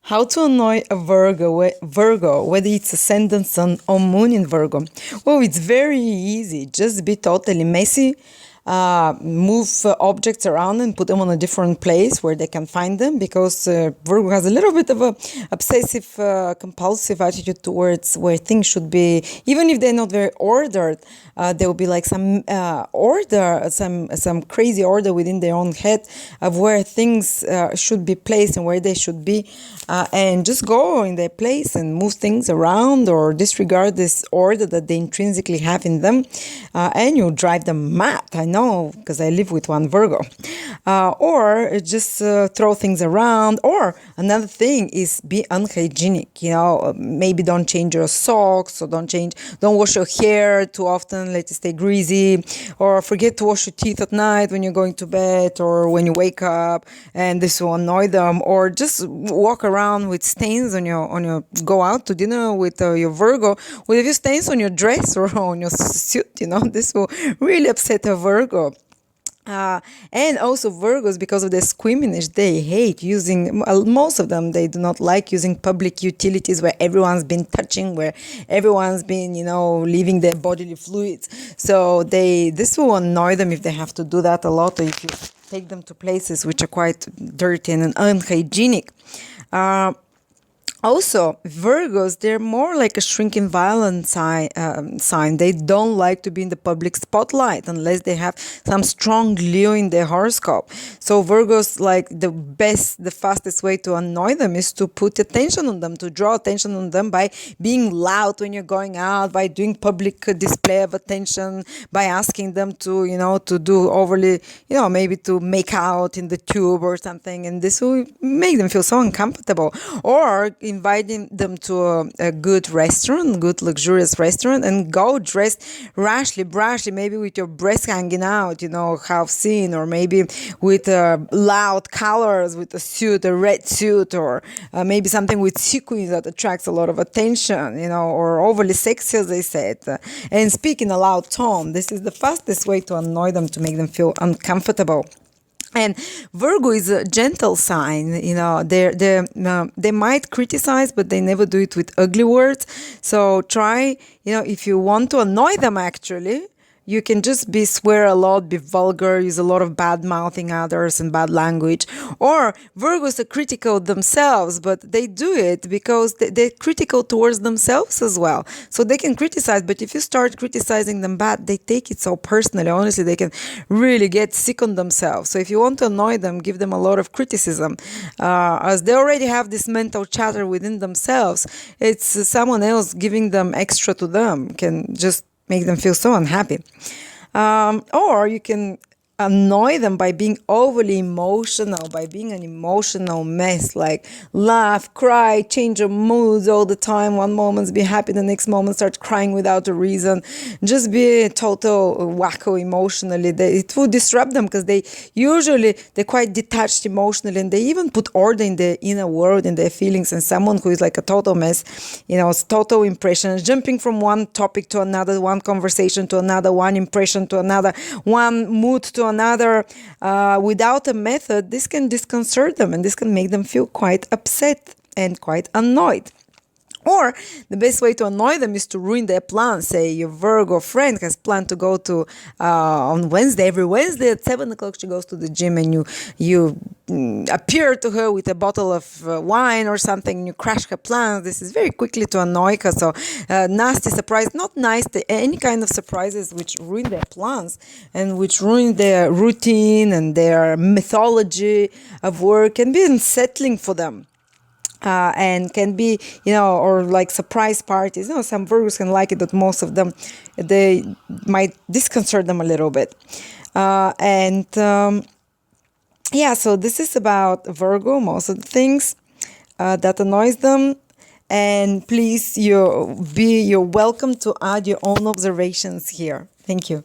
How to annoy a Virgo, whether it's ascendant, sun, or moon in Virgo? Well, it's very easy. Just be totally messy. Move objects around and put them on a different place where they can find them, because Virgo has a little bit of a obsessive, compulsive attitude towards where things should be. Even if they're not very ordered, there will be like some order, some crazy order within their own head of where things should be placed and where they should be, and just go in their place and move things around or disregard this order that they intrinsically have in them, and you'll drive them mad. I know, because I live with one Virgo. Or just throw things around. Or another thing is be unhygienic. Maybe don't change your socks, or don't wash your hair too often, let it stay greasy, or forget to wash your teeth at night when you're going to bed or when you wake up, and this will annoy them. Or just walk around with stains on your go out to dinner with your Virgo with a few stains on your dress or on your suit. This will really upset a Virgo. And also Virgos, because of their squeamishness, they hate using, most of them, they do not like using public utilities where everyone's been touching, where everyone's been, leaving their bodily fluids. So this will annoy them if they have to do that a lot, or if you take them to places which are quite dirty and unhygienic. Also, Virgos, they're more like a shrinking violent sign. They don't like to be in the public spotlight unless they have some strong Leo in their horoscope. So Virgos, like the fastest way to annoy them is to put attention on them, to draw attention on them by being loud when you're going out, by doing public display of attention, by asking them to, to do overly, maybe to make out in the tube or something. And this will make them feel so uncomfortable. Or inviting them to a good restaurant, good luxurious restaurant, and go dressed rashly, brashly, maybe with your breasts hanging out, half seen, or maybe with loud colors, with a red suit, or maybe something with sequins that attracts a lot of attention, or overly sexy, as they said, and speak in a loud tone. This is the fastest way to annoy them, to make them feel uncomfortable. And Virgo is a gentle sign. They might criticize, but they never do it with ugly words. So try, if you want to annoy them, actually, you can just swear a lot, be vulgar, use a lot of bad mouthing others and bad language. Or Virgos are critical themselves, but they do it because they're critical towards themselves as well. So they can criticize, but if you start criticizing them bad, they take it so personally. Honestly, they can really get sick on themselves. So if you want to annoy them, give them a lot of criticism. As they already have this mental chatter within themselves, it's someone else giving them extra to them can just make them feel so unhappy. Or you can annoy them by being overly emotional, by being an emotional mess, like laugh, cry, change your moods all the time. One moment be happy, the next moment start crying without a reason. Just be total wacko emotionally. It will disrupt them, because they're quite detached emotionally, and they even put order in their inner world, in their feelings. And someone who is like a total mess, it's total impression, jumping from one topic to another, one conversation to another, one impression to another, one mood to another, without a method. This can disconcert them, and this can make them feel quite upset and quite annoyed. Or the best way to annoy them is to ruin their plans. Say your Virgo friend has planned to go to on Wednesday. Every Wednesday at 7 o'clock she goes to the gym, and you appear to her with a bottle of wine or something, and you crash her plans. This is very quickly to annoy her. So nasty surprise, not nice, any kind of surprises which ruin their plans and which ruin their routine and their methodology of work, can be unsettling for them. And can be, or like surprise parties. Some Virgos can like it, but most of them, they might disconcert them a little bit. So this is about Virgo, most of the things that annoys them. And please, you're welcome to add your own observations here. Thank you.